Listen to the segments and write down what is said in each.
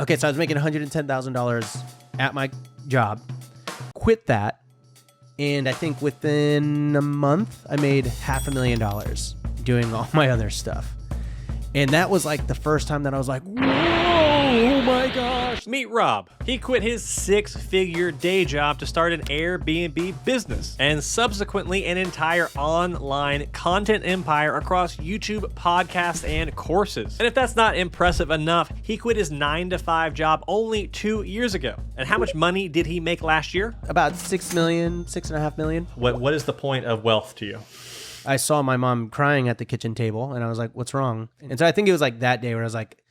Okay, so I was making $110,000 at my job, quit that, and I think within a month, I made $500,000 doing all my other stuff. And that was like the first time that I was like, whoa, oh my gosh. Meet Rob. He quit his 6-figure day job to start an Airbnb business and subsequently an entire online content empire across YouTube, podcasts, and courses. And if that's not impressive enough, he quit his 9-to-5 job only 2 years ago. And how much money did he make last year? About $6 million, $6.5 million. What is the point of wealth to you? I saw my mom crying at the kitchen table and I was like, what's wrong? And so I think it was like that day where I was like,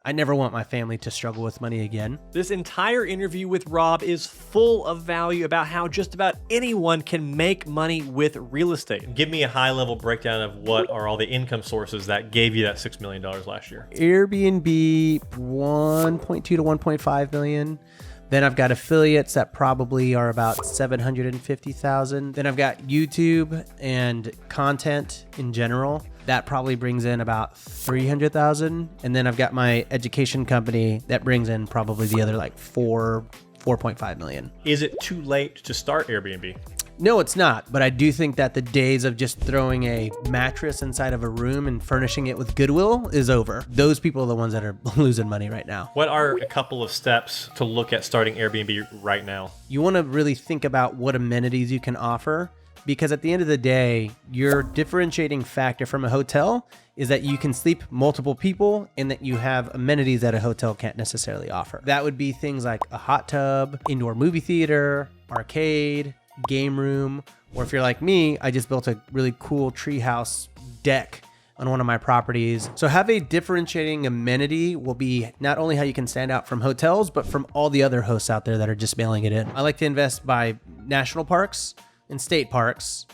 I never want my family to struggle with money again. This entire interview with Rob is full of value about how just about anyone can make money with real estate. Give me a high-level breakdown of what are all the income sources that gave you that $6 million last year. Airbnb, 1.2 to 1.5 million. Then I've got affiliates that probably are about 750,000. Then I've got YouTube and content in general. That probably brings in about 300,000. And then I've got my education company that brings in probably the other like 4.5 million. Is it too late to start Airbnb? No, it's not. But I do think that the days of just throwing a mattress inside of a room and furnishing it with Goodwill is over. Those people are the ones that are losing money right now. What are a couple of steps to look at starting Airbnb right now? You want to really think about what amenities you can offer, because at the end of the day, your differentiating factor from a hotel is that you can sleep multiple people and that you have amenities that a hotel can't necessarily offer. That would be things like a hot tub, indoor movie theater, arcade, game room, or if you're like me, I just built a really cool treehouse deck on one of my properties. So have a differentiating amenity will be not only how you can stand out from hotels, but from all the other hosts out there that are just mailing it in. I like to invest by national parks and state parks,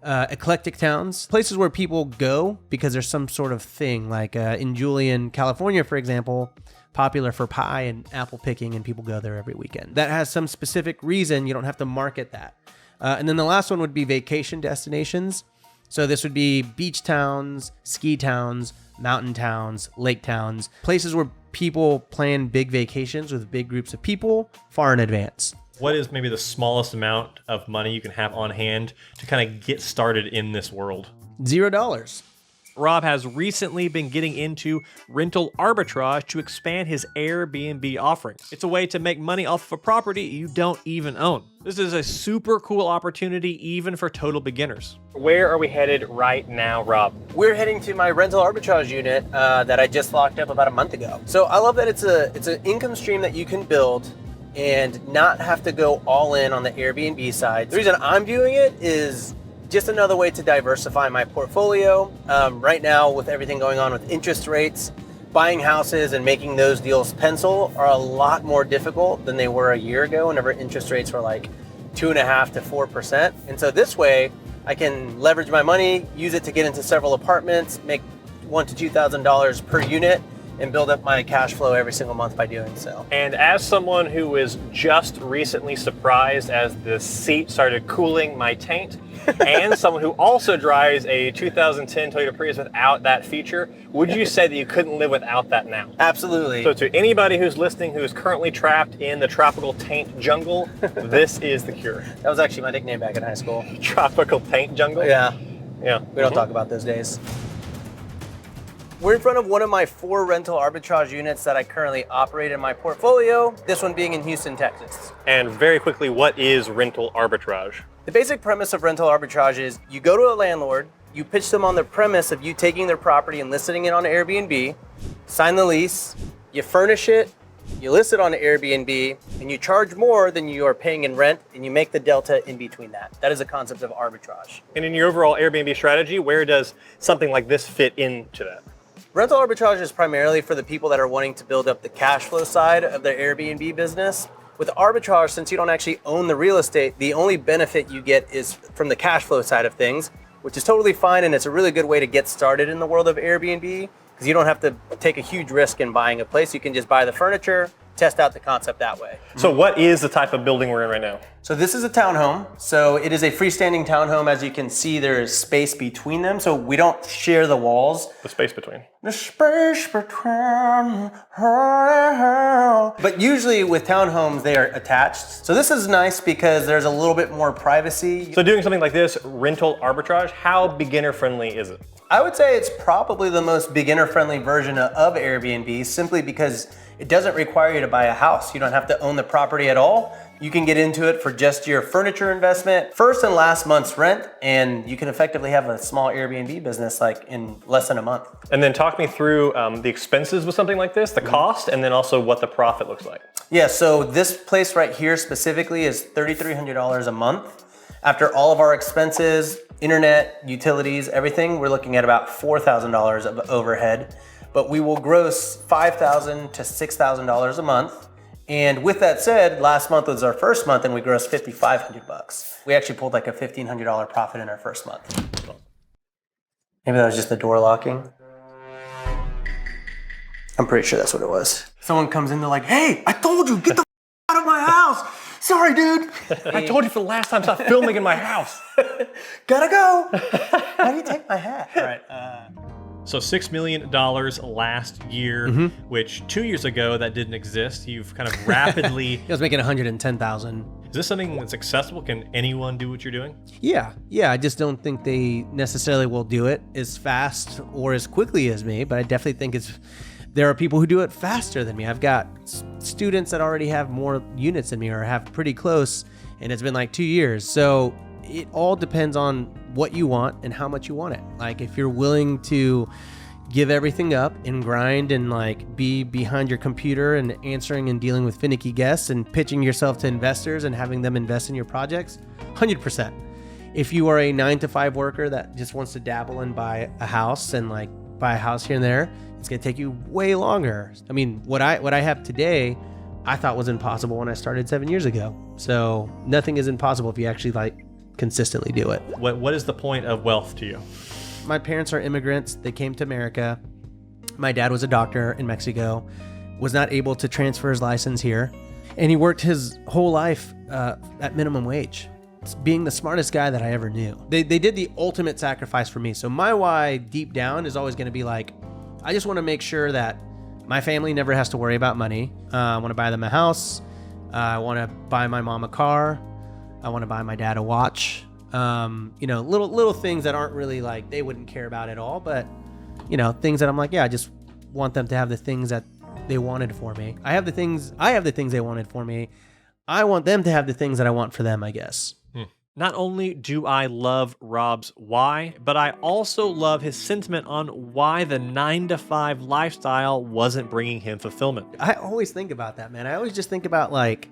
eclectic towns, places where people go because there's some sort of thing, like in Julian, California, for example, popular for pie and apple picking, and people go there every weekend. That has some specific reason. You don't have to market that. And then the last one would be vacation destinations. So this would be beach towns, ski towns, mountain towns, lake towns, places where people plan big vacations with big groups of people far in advance. What is maybe the smallest amount of money you can have on hand to kind of get started in this world? $0. Rob has recently been getting into rental arbitrage to expand his Airbnb offerings. It's a way to make money off of a property you don't even own. This is a super cool opportunity even for total beginners. Where are we headed right now, Rob? We're heading to my rental arbitrage unit that I just locked up about a month ago. So I love that it's an income stream that you can build and not have to go all in on the Airbnb side. The reason I'm doing it is just another way to diversify my portfolio. Right now, with everything going on with interest rates, buying houses and making those deals pencil are a lot more difficult than they were a year ago whenever interest rates were like 2.5% to 4%. And so this way, I can leverage my money, use it to get into several apartments, make $1,000 to $2,000 per unit, and build up my cash flow every single month by doing so. And as someone who was just recently surprised as the seat started cooling my taint, and someone who also drives a 2010 Toyota Prius without that feature, would you say that you couldn't live without that now? Absolutely. So to anybody who's listening who is currently trapped in the tropical taint jungle, this is the cure. That was actually my nickname back in high school. Tropical taint jungle? Yeah. Yeah. We don't talk about those days. We're in front of one of my 4 rental arbitrage units that I currently operate in my portfolio, this one being in Houston, Texas. And very quickly, what is rental arbitrage? The basic premise of rental arbitrage is you go to a landlord, you pitch them on the premise of you taking their property and listing it on Airbnb, sign the lease, you furnish it, you list it on Airbnb, and you charge more than you are paying in rent, and you make the delta in between that. That is the concept of arbitrage. And in your overall Airbnb strategy, where does something like this fit into that? Rental arbitrage is primarily for the people that are wanting to build up the cash flow side of their Airbnb business. With arbitrage, since you don't actually own the real estate, the only benefit you get is from the cash flow side of things, which is totally fine, and it's a really good way to get started in the world of Airbnb because you don't have to take a huge risk in buying a place. You can just buy the furniture, test out the concept that way. So what is the type of building we're in right now? So this is a townhome. So it is a freestanding townhome. As you can see, there is space between them. So we don't share the walls. The space between. The space between. But usually with townhomes, they are attached. So this is nice because there's a little bit more privacy. So doing something like this, rental arbitrage, how beginner friendly is it? I would say it's probably the most beginner-friendly version of Airbnb, simply because it doesn't require you to buy a house. You don't have to own the property at all. You can get into it for just your furniture investment, first and last month's rent, and you can effectively have a small Airbnb business like in less than a month. And then talk me through the expenses with something like this, the cost, and then also what the profit looks like. Yeah, so this place right here specifically is $3,300 a month. After all of our expenses, internet, utilities, everything, we're looking at about $4,000 of overhead, but we will gross $5,000 to $6,000 a month. And with that said, last month was our first month and we grossed $5,500. We actually pulled like a $1,500 profit in our first month. Maybe that was just the door locking. I'm pretty sure that's what it was. Someone comes in, they're like, hey, I told you, get the out of my house. Sorry, dude. I told you for the last time, stop filming in my house. Gotta go. How do you take my hat? All right. So $6 million last year, which 2 years ago that didn't exist. You've kind of rapidly. I was making 110,000. Is this something that's accessible? Can anyone do what you're doing? Yeah. I just don't think they necessarily will do it as fast or as quickly as me, but I definitely think there are people who do it faster than me. I've got students that already have more units than me or have pretty close, and it's been like 2 years. So it all depends on what you want and how much you want it. Like if you're willing to give everything up and grind and like be behind your computer and answering and dealing with finicky guests and pitching yourself to investors and having them invest in your projects, 100%. If you are a 9-to-5 worker that just wants to dabble and buy a house and like buy a house here and there, it's gonna take you way longer. I mean, what I have today, I thought was impossible when I started 7 years ago. So nothing is impossible if you actually like consistently do it. What is the point of wealth to you? My parents are immigrants. They came to America. My dad was a doctor in Mexico, was not able to transfer his license here. And he worked his whole life at minimum wage, being the smartest guy that I ever knew. They did the ultimate sacrifice for me. So my why deep down is always gonna be like, I just wanna make sure that my family never has to worry about money. I wanna buy them a house. I wanna buy my mom a car. I want to buy my dad a watch. Little things that aren't really like they wouldn't care about at all, but things that I'm like, yeah, I just want them to have the things that they wanted for me. I have the things they wanted for me. I want them to have the things that I want for them, I guess. Not only do I love Rob's why, but I also love his sentiment on why the 9-to-5 lifestyle wasn't bringing him fulfillment. I always think about that, man. I always just think about like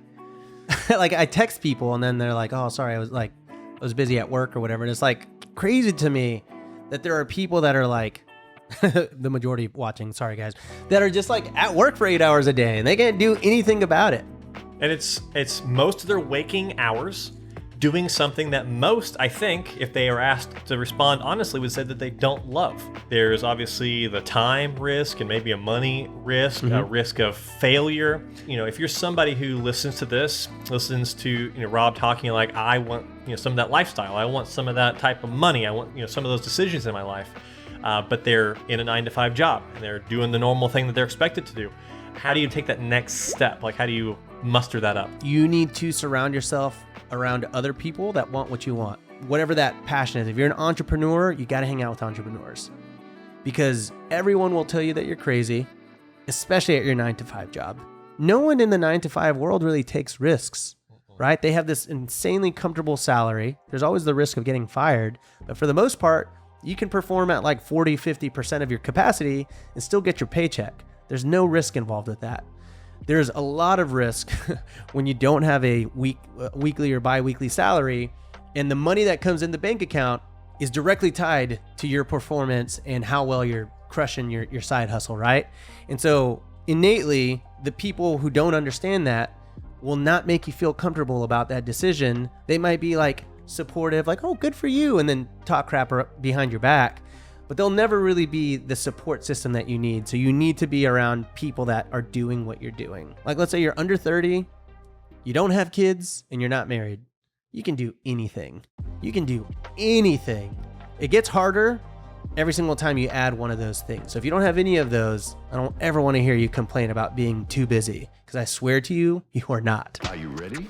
I text people and then they're like, oh, sorry, I was busy at work or whatever. And it's like crazy to me that there are people that are like, the majority watching, sorry guys, that are just like at work for 8 hours a day and they can't do anything about it. And it's most of their waking hours doing something that most, I think, if they are asked to respond honestly, would say that they don't love. There's obviously the time risk and maybe a money risk, a risk of failure. If you're somebody who listens to Rob talking like, I want some of that lifestyle, I want some of that type of money, I want some of those decisions in my life, but they're in a 9-to-5 job and they're doing the normal thing that they're expected to do. How do you take that next step? Like, how do you muster that up? You need to surround yourself around other people that want what you want, whatever that passion is. If you're an entrepreneur, you got to hang out with entrepreneurs because everyone will tell you that you're crazy, especially at your 9-to-5 job. No one in the 9-to-5 world really takes risks, right? They have this insanely comfortable salary. There's always the risk of getting fired, but for the most part, you can perform at like 40-50% of your capacity and still get your paycheck. There's no risk involved with that. There's a lot of risk when you don't have a weekly or bi-weekly salary, and the money that comes in the bank account is directly tied to your performance and how well you're crushing your side hustle, right? And so innately, the people who don't understand that will not make you feel comfortable about that decision. They might be like supportive, like, oh, good for you, and then talk crap behind your back. but they'll never really be the support system that you need. So you need to be around people that are doing what you're doing. Like, let's say you're under 30, you don't have kids, and you're not married. You can do anything. You can do anything. It gets harder every single time you add one of those things. So if you don't have any of those, I don't ever want to hear you complain about being too busy, because I swear to you, you are not. Are you ready?